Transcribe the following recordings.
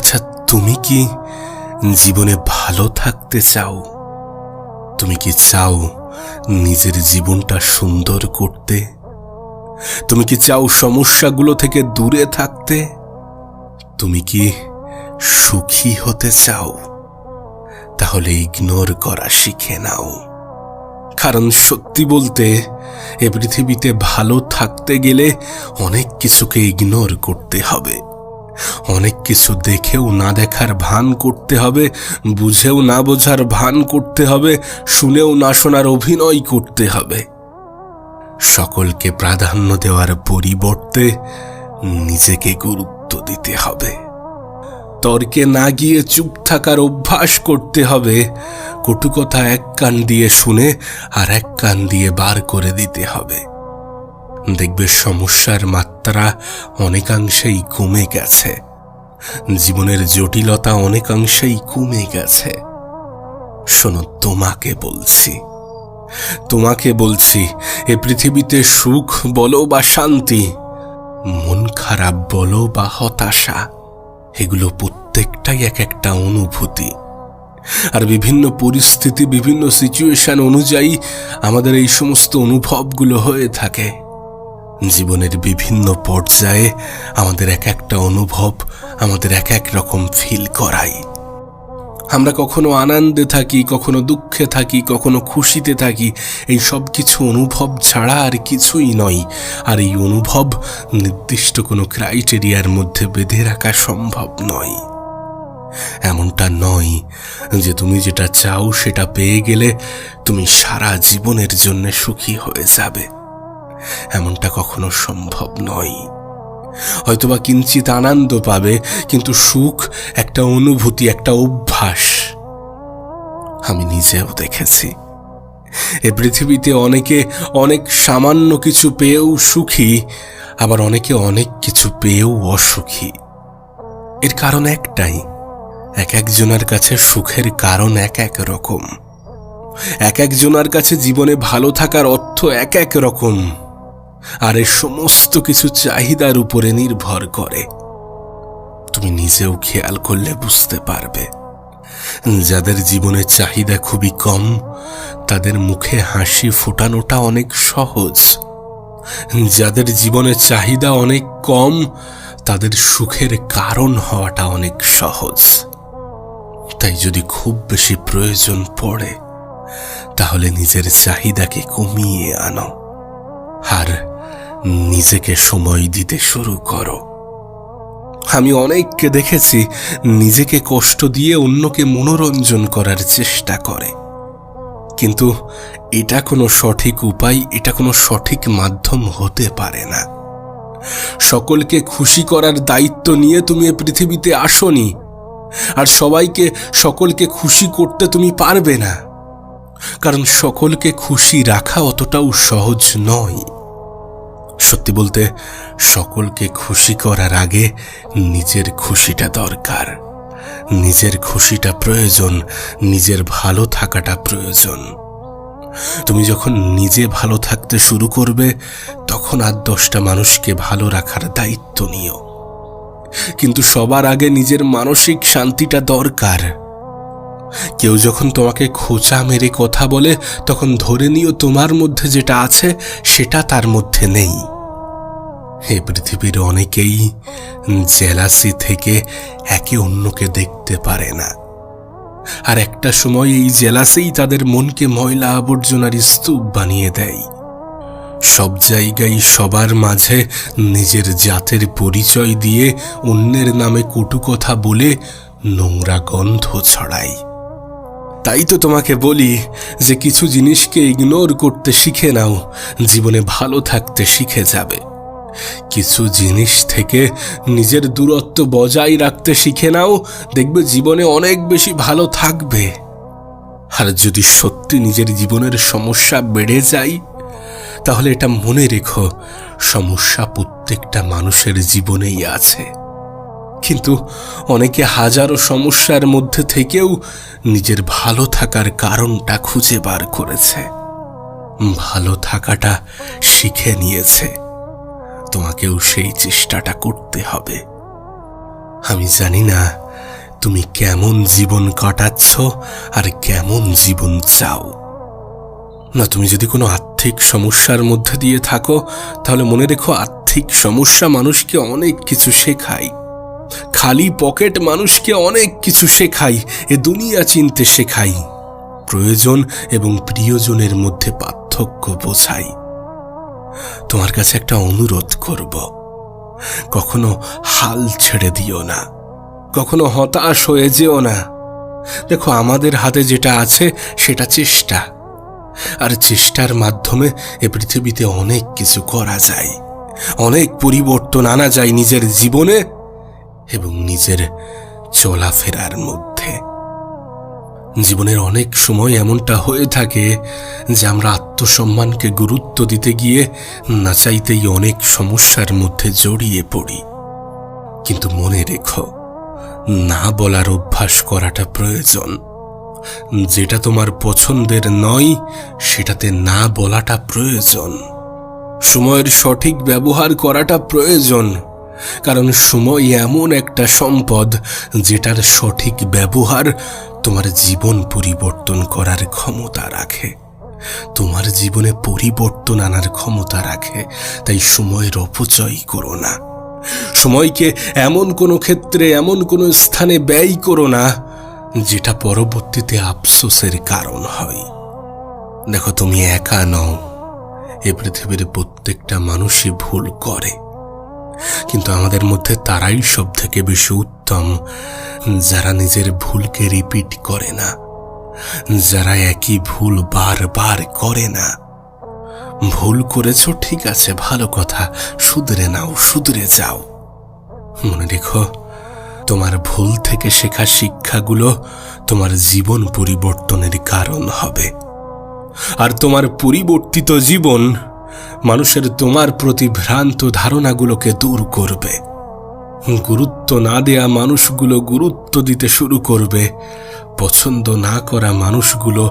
আচ্ছা, তুমি কি জীবনে ভালো থাকতে চাও? তুমি কি চাও নিজের জীবনটা সুন্দর করতে? তুমি কি চাও সমস্যাগুলো থেকে দূরে থাকতে? তুমি কি সুখী হতে চাও? তাহলে ইগনোর করা শিখে নাও। কারণ সত্যি বলতে, এ পৃথিবীতে ভালো থাকতে গেলে অনেক কিছুকে ইগনোর করতে হবে। অনেক কিছু দেখেও না দেখার ভান করতে হবে, বুঝেও না বোঝার ভান করতে হবে, শুনেও না শোনার অভিনয় করতে হবে। সকলকে প্রাধান্য দেওয়ার পরিবর্তে নিজেকে গুরুত্ব দিতে হবে। তর্কে না গিয়ে চুপ থাকার অভ্যাস করতে হবে। কটু কথা এক কান দিয়ে শুনে আর এক কান দিয়ে বার করে দিতে হবে। দেখবে সমস্যার মাত্রা অনেকাংশেই কমে গেছে, জীবনের জটিলতা অনেকাংশেই কমে গেছে। শোনো, তোমাকে বলছি, এ পৃথিবীতে সুখ বলো বা শান্তি, মন খারাপ বলো বা হতাশা, এগুলো প্রত্যেকটাই এক একটা অনুভূতি। আর বিভিন্ন পরিস্থিতি, বিভিন্ন সিচুয়েশন অনুযায়ী আমাদের এই সমস্ত অনুভবগুলো হয়ে থাকে। জীবনের বিভিন্ন পর্যায়ে আমাদের এক একটা অনুভব আমাদের এক এক রকম ফিল করায়। আমরা কখনো আনন্দে থাকি, কখনো দুঃখে থাকি, কখনো খুশিতে থাকি। এই সব কিছু অনুভব ছাড়া আর কিছুই নয়। আর এই অনুভব নির্দিষ্ট কোনো ক্রাইটেরিয়ার মধ্যে বেঁধে রাখা সম্ভব নয়। এমনটা নয় যে তুমি যেটা চাও সেটা পেয়ে গেলে তুমি সারা জীবনের জন্য সুখী হয়ে যাবে। এমনটা কখনো সম্ভব নয়। হয়তোবা কিঞ্চিত আনন্দ পাবে, কিন্তু সুখ একটা অনুভূতি, একটা অভ্যাস। আমি নিজেও দেখেছি এ পৃথিবীতে অনেকে অনেক সামান্য কিছু পেয়েও সুখী, আবার অনেকে অনেক কিছু পেয়েও অসুখী। এর কারণ একটাই, এক একজনের কাছে সুখের কারণ এক এক রকম। এক একজনের কাছে জীবনে ভালো থাকার অর্থ এক এক রকম। আর এর সমস্ত কিছু চাহিদার উপরে নির্ভর করে। তুমি নিজেও খেয়াল করলে বুঝতে পারবে, যাদের জীবনে চাহিদা খুবই কম, তাদের মুখে হাসি ফোটানোটা অনেক সহজ। যাদের জীবনে চাহিদা অনেক কম, তাদের সুখের কারণ হওয়াটা অনেক সহজ। তাই যদি খুব বেশি প্রয়োজন পড়ে, তাহলে নিজের চাহিদাকে কমিয়ে আনো আর নিজেকে সময় দিতে শুরু করো। আমি অনেককে দেখেছি নিজেকে কষ্ট দিয়ে অন্যকে মনোরঞ্জন করার চেষ্টা করে, কিন্তু এটা কোনো সঠিক উপায়, এটা কোনো সঠিক মাধ্যম হতে পারে না। সকলকে খুশি করার দায়িত্ব নিয়ে তুমি এ পৃথিবীতে আসোনি, আর সকলকে খুশি করতে তুমি পারবে না। কারণ সকলকে খুশি রাখা অতটাও সহজ নয়। সত্যি বলতে, সকলকে খুশি করার আগে নিজের খুশিটা দরকার। নিজের খুশিটা প্রয়োজন, নিজের ভালো থাকাটা প্রয়োজন। তুমি যখন নিজে ভালো থাকতে শুরু করবে, তখন আর 10টা মানুষকে ভালো রাখার দায়িত্ব নিও। কিন্তু সবার আগে নিজের মানসিক শান্তিটা দরকার। কেউ যখন তোমাকে খোঁচা মেরে কথা বলে, তখন ধরে নিও তোমার মধ্যে যেটা আছে সেটা তার মধ্যে নেই। এই পৃথিবীর অনেকেই জেলাসি থেকে একে অন্যকে দেখতে পারে না, আর একটা সময় এই জেলাসিই তাদের মনকে ময়লা আবর্জনার স্তূপ বানিয়ে দেয়। সব জায়গায় সবার মাঝে নিজের জাতের পরিচয় দিয়ে অন্যের নামে কটু কথা বলে নোংরা গন্ধ ছড়ায়। তাই তো তোমাকে বলি যে কিছু জিনিসকে ইগনোর করতে শিখে নাও, জীবনে ভালো থাকতে শিখে যাবে। কিছু জিনিস থেকে নিজের দূরত্ব বজায় রাখতে শিখে নাও, দেখবে জীবনে অনেক বেশি ভালো থাকবে। আর যদি সত্যি নিজের জীবনের সমস্যা বেড়ে যায়, তাহলে এটা মনে রেখো, সমস্যা প্রত্যেকটা মানুষের জীবনেই আছে। কিন্তু অনেকে হাজারো সমস্যার মধ্যে থেকেও নিজের ভালো থাকার কারণটা খুঁজে বার করেছে, ভালো থাকাটা শিখে নিয়েছে। তোমাকেও সেই চেষ্টাটা করতে হবে। আমি জানি না তুমি কেমন জীবন কাটাচ্ছ আর কেমন জীবন চাও। না, তুমি যদি কোনো আর্থিক সমস্যার মধ্যে দিয়ে থাকো, তাহলে মনে রেখো, আর্থিক সমস্যা মানুষকে অনেক কিছু শেখায়। খালি পকেট মানুষকে অনেক কিছু শেখায়, এ দুনিয়া চিনতে শেখায়, প্রয়োজন এবং প্রিয়জনের মধ্যে পার্থক্য বোঝাই। তোমার কাছে একটা অনুরোধ করব, কখনো হাল ছেড়ে দিও না, কখনো হতাশ হয়ে যেও না। দেখো, আমাদের হাতে যেটা আছে সেটা চেষ্টা, আর চেষ্টার মাধ্যমে এ পৃথিবীতে অনেক কিছু করা যায়, অনেক পরিবর্তন আনা যায় নিজের জীবনে এবং নিজের চলাফেরার মধ্যে। জীবনের অনেক সময় এমনটা হয়ে থাকে যে আমরা আত্মসম্মানকে গুরুত্ব দিতে গিয়ে না চাইতেই অনেক সমস্যার মধ্যে জড়িয়ে পড়ি। কিন্তু মনে রেখো, না বলার অভ্যাস করাটা প্রয়োজন। যেটা তোমার পছন্দের নয় সেটাতে না বলাটা প্রয়োজন। সময়ের সঠিক ব্যবহার করাটা প্রয়োজন, কারণ সময় এমন একটা সম্পদ যেটার সঠিক ব্যবহার তোমার জীবন পরিবর্তন করার ক্ষমতা রাখে, তোমার জীবনে পরিবর্তন আনার ক্ষমতা রাখে। তাই সময়ের অপচয় করো না। সময়কে এমন কোনো ক্ষেত্রে, এমন কোনো স্থানে ব্যয় করো না যেটা পরবর্তীতে আফসোসের কারণ হয়। দেখো, তুমি একা নও। এ পৃথিবীর প্রত্যেকটা মানুষই ভুল করে, কিন্তু আমাদের মধ্যে তারাই সব থেকে বেশি উত্তম যারা নিজের ভুলকে রিপিট করে না, যারা একই ভুল বারবার করে না। ভুল করেছ, ঠিক আছে, ভালো কথা, শুধরে নাও, শুধরে যাও। মনে রেখো, তোমার ভুল থেকে শেখা শিক্ষাগুলো তোমার জীবন পরিবর্তনের কারণ হবে, আর তোমার পরিবর্তিত জীবন মানুষের তোমার প্রতি ভ্রান্ত ধারণাগুলোকে দূর করবে। গুরুত্ব না দেয়া মানুষগুলো গুরুত্ব দিতে শুরু করবে, পছন্দ না করা মানুষগুলো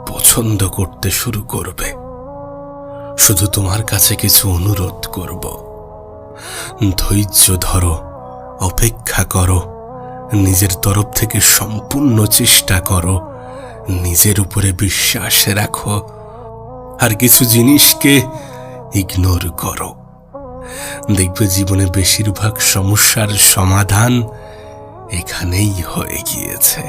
পছন্দ করতে শুরু করবে। শুধু তোমার কাছে কিছু অনুরোধ করব, ধৈর্য ধরো, অপেক্ষা করো, নিজের তরফ থেকে সম্পূর্ণ চেষ্টা করো, নিজের উপরে বিশ্বাস রাখো, আর কিছু জিনিসকে ইগনোর করো। দেখবে জীবনে বেশিরভাগ সমস্যার সমাধান এখানেই হয়ে গিয়েছে।